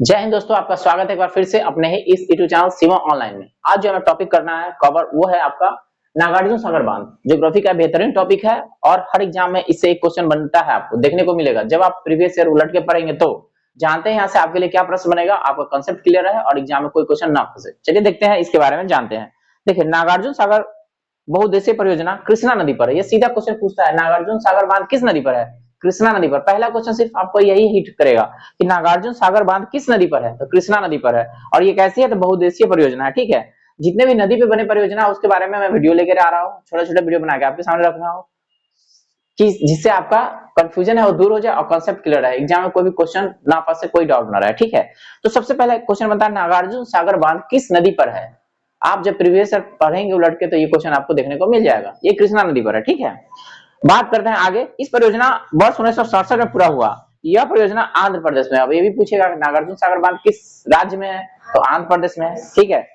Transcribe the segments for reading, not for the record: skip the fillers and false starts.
जय हिंद दोस्तों, आपका स्वागत है एक बार फिर से अपने ही इस यूट्यूब चैनल शिवम ऑनलाइन में। आज जो हमें टॉपिक करना है कवर वो है आपका नागार्जुन सागर बांध। ज्योग्राफी का बेहतरीन टॉपिक है और हर एग्जाम में इससे एक क्वेश्चन बनता है, आपको देखने को मिलेगा। जब आप प्रीवियस ईयर उलट के पढ़ेंगे तो जानते हैं यहाँ से आपके लिए क्या प्रश्न बनेगा, आपका कंसेप्ट क्लियर है और एग्जाम में कोई क्वेश्चन ना फंसे। चलिए देखते हैं इसके बारे में जानते हैं। देखिए, नागार्जुन सागर बहुउद्देशीय परियोजना कृष्णा नदी पर है। ये सीधा क्वेश्चन पूछता है नागार्जुन सागर बांध किस नदी पर है, कृष्णा नदी पर। पहला क्वेश्चन सिर्फ आपको यही हिट करेगा कि नागार्जुन सागर बांध किस नदी पर है, तो कृष्णा नदी पर है। और ये कैसी है, तो बहुउद्देशीय परियोजना है। ठीक है, जितने भी नदी पे बने परियोजना उसके बारे में मैं वीडियो लेकर आ रहा हूँ, छोटे छोटे वीडियो बना के आपके सामने रख रहा हूँ कि जिससे आपका कंफ्यूजन है वो दूर हो जाए और कॉन्सेप्ट क्लियर है, एग्जाम में कोई भी क्वेश्चन ना फंसे, कोई डाउट ना रहे। ठीक है, तो सबसे पहले क्वेश्चन बनता है नागार्जुन सागर बांध किस नदी पर है। आप जब प्रीवियस पढ़ेंगे उलट के तो ये क्वेश्चन आपको देखने को मिल जाएगा। ये कृष्णा नदी पर है। ठीक है, बात करते हैं आगे। इस परियोजना वर्ष 1967 में पूरा हुआ। यह परियोजना आंध्र प्रदेश में। अब ये भी पूछेगा नागार्जुन सागर बांध किस राज्य में है, तो आंध्र प्रदेश में है। ठीक है,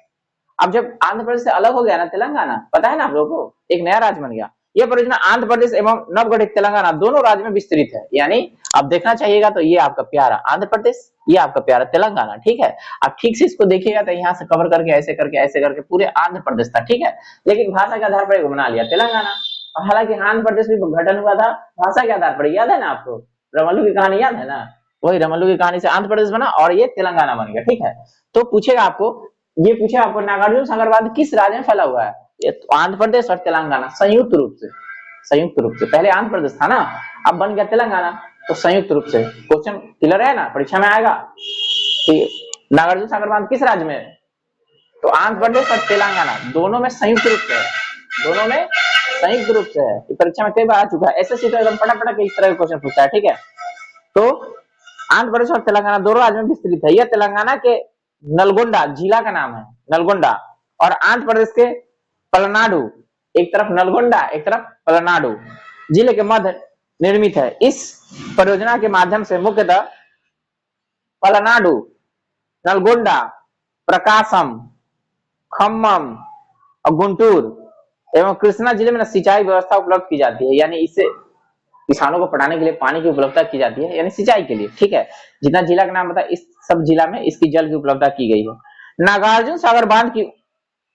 अब जब आंध्र प्रदेश से अलग हो गया ना तेलंगाना, पता है ना आप लोगों को, एक नया राज्य बन गया। यह परियोजना आंध्र प्रदेश एवं नवगठित तेलंगाना दोनों राज्य में विस्तृत है। यानी अब देखना चाहिएगा तो ये आपका प्यारा आंध्र प्रदेश, ये आपका प्यारा तेलंगाना। ठीक है, आप ठीक से इसको देखिएगा तो यहाँ से कवर करके ऐसे करके पूरे आंध्र प्रदेश था। ठीक है, लेकिन भाषा के आधार पर बना लिया तेलंगाना। हालांकि आंध्र प्रदेश भी गठन हुआ था भाषा के आधार पर, याद है ना आपको, रमल्लू की कहानी याद है ना, वही रमल्लू की कहानी से आंध्र प्रदेश बना और ये तेलंगाना बन गया। ठीक है, तो पूछेगा आपको, ये पूछेगा आपको नागार्जुन सागर बांध किस राज्य में फैला हुआ है। ये तो आंध्र प्रदेश और तेलंगाना संयुक्त रूप से, पहले आंध्र प्रदेश था ना, अब बन गया तेलंगाना, तो संयुक्त रूप से। क्वेश्चन क्लियर है ना, परीक्षा में आएगा कि नागार्जुन सागर बांध किस राज्य में है, तो आंध्र प्रदेश और तेलंगाना दोनों में संयुक्त रूप से है। परीक्षा में कई बार आ चुका है, ऐसे तो एकदम फटाफट के इस तरह के क्वेश्चन पूछता है। ठीक है, तो आंध्र प्रदेश और तेलंगाना दोनों राज्य में विस्तृत है। यह तेलंगाना के नलगोंडा जिला का नाम है, नलगोंडा, और आंध्र प्रदेश के पलनाडु, एक तरफ नलगोंडा एक तरफ पलनाडु जिले के मध्य निर्मित है। इस परियोजना के माध्यम से मुख्यतः पलनाडु, नलगोंडा, प्रकाशम, खम्मम और गुंटूर एवं कृष्णा जिले में सिंचाई व्यवस्था उपलब्ध की जाती है। यानी इससे किसानों को पटाने के लिए पानी की उपलब्धता की जाती है, यानी सिंचाई के लिए। ठीक है, जितना जिला का नाम बता, इस सब जिला में इसकी जल की उपलब्धता की गई है। नागार्जुन सागर बांध की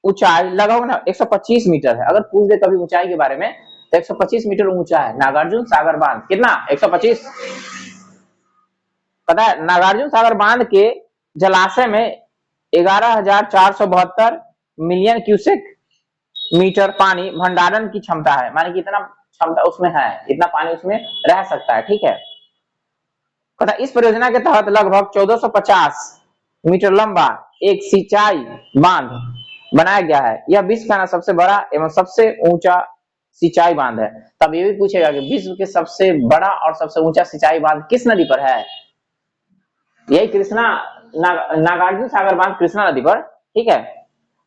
ऊंचाई लगभग ना 125 मीटर है। अगर पूछ दे कभी ऊंचाई के बारे में तो 125 मीटर ऊंचा है नागार्जुन सागर बांध। कितना, 125। पता है, नागार्जुन सागर बांध के जलाशय में 11,472 मिलियन क्यूसेक मीटर पानी भंडारण की क्षमता है। माने कि इतना क्षमता उसमें है, इतना पानी उसमें रह सकता है। ठीक है, पता इस परियोजना के तहत लगभग 1450 मीटर लंबा एक सिंचाई बांध बनाया गया है। यह विश्व का सबसे बड़ा एवं सबसे ऊंचा सिंचाई बांध है। तब ये भी पूछेगा कि विश्व के सबसे बड़ा और सबसे ऊंचा सिंचाई बांध किस नदी पर है। यही कृष्णा नागार्जुन सागर बांध कृष्णा नदी पर। ठीक है,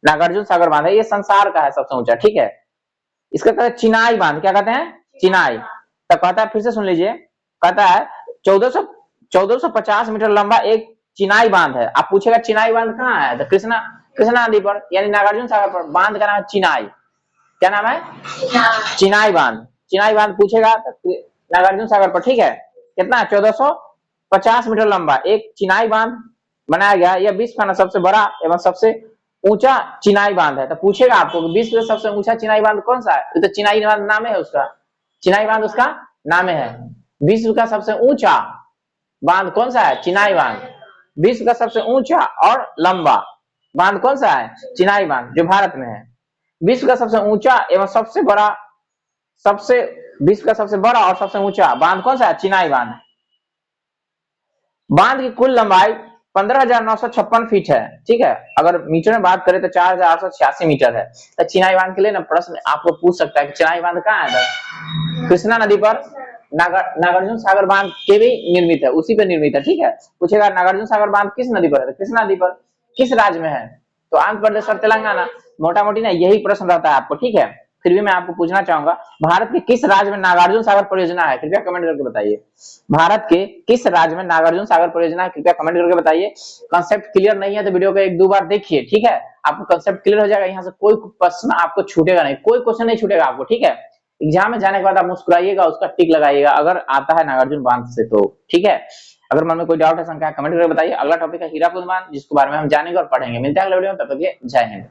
नागार्जुन सागर बांध है, ये संसार का है सबसे ऊंचा। ठीक है, इसका कहते हैं चिनाई बांध। क्या कहते हैं, चिनाई। तो कहता है, फिर से सुन लीजिए, कहता है 1450 मीटर लंबा एक चिनाई बांध है। आप पूछेगा चिनाई बांध कहाँ है, तो कृष्णा नदी पर, यानी नागार्जुन सागर पर। बांध का नाम है चिनाई। क्या नाम है, चिनाई बांध। चिनाई बांध पूछेगा तो नागार्जुन सागर पर। ठीक है, कितना, 1450 मीटर लंबा एक चिनाई बांध बनाया गया। यह विश्व का सबसे बड़ा एवं सबसे ऊंचा चिनाई बांध है। तो पूछेगा आपको विश्व का सबसे ऊंचा चिनाई बांध कौन सा है, तो चिनाई बांध नाम है उसका, चिनाई बांध उसका नाम है। विश्व का सबसे ऊंचा बांध कौन सा है, चिनाई बांध। विश्व का सबसे ऊंचा और लंबा बांध कौन सा है, चिनाई बांध, जो भारत में है। विश्व का सबसे ऊंचा एवं विश्व का सबसे बड़ा और सबसे ऊंचा बांध कौन सा है, चिनाई बांध। बांध की कुल लंबाई 15,956 फीट है। ठीक है, अगर मीटर में बात करें तो 4,886 मीटर है। तो चिनाई बांध के लिए ना प्रश्न आपको पूछ सकता है कि चिनाई बांध कहाँ है, कृष्णा नदी पर। नागार्जुन सागर बांध के भी निर्मित है, उसी पे निर्मित है। ठीक है, पूछेगा नागार्जुन सागर बांध किस नदी पर है, कृष्णा नदी पर। किस राज्य में है, तो आंध्र प्रदेश और तेलंगाना। मोटा मोटी ना यही प्रश्न रहता है आपको। ठीक है, फिर भी मैं आपको पूछना चाहूंगा, भारत के किस राज्य में नागार्जुन सागर परियोजना है, कृपया कमेंट करके बताइए। भारत के किस राज्य में नागार्जुन सागर परियोजना है, कृपया कमेंट करके बताइए। कंसेप्ट क्लियर नहीं है तो वीडियो को एक दो बार देखिए। ठीक है, आपको कंसेप्ट क्लियर हो जाएगा, यहाँ से कोई प्रश्न आपको छूटेगा नहीं, कोई क्वेश्चन नहीं छूटेगा आपको। ठीक है, एग्जाम में जाने के बाद आप मुस्कुराइएगा, उसका टिक लगाइएगा अगर आता है नागार्जुन बांध से तो। ठीक है, अगर मन में कोई डाउट है, शंका है, कमेंट करके बताइए। अगला टॉपिक है हीराकुद बांध, जिसके बारे में हम जानेंगे और पढ़ेंगे। मिलते हैं अगले वीडियो में, तब तक के लिए जय हिंद।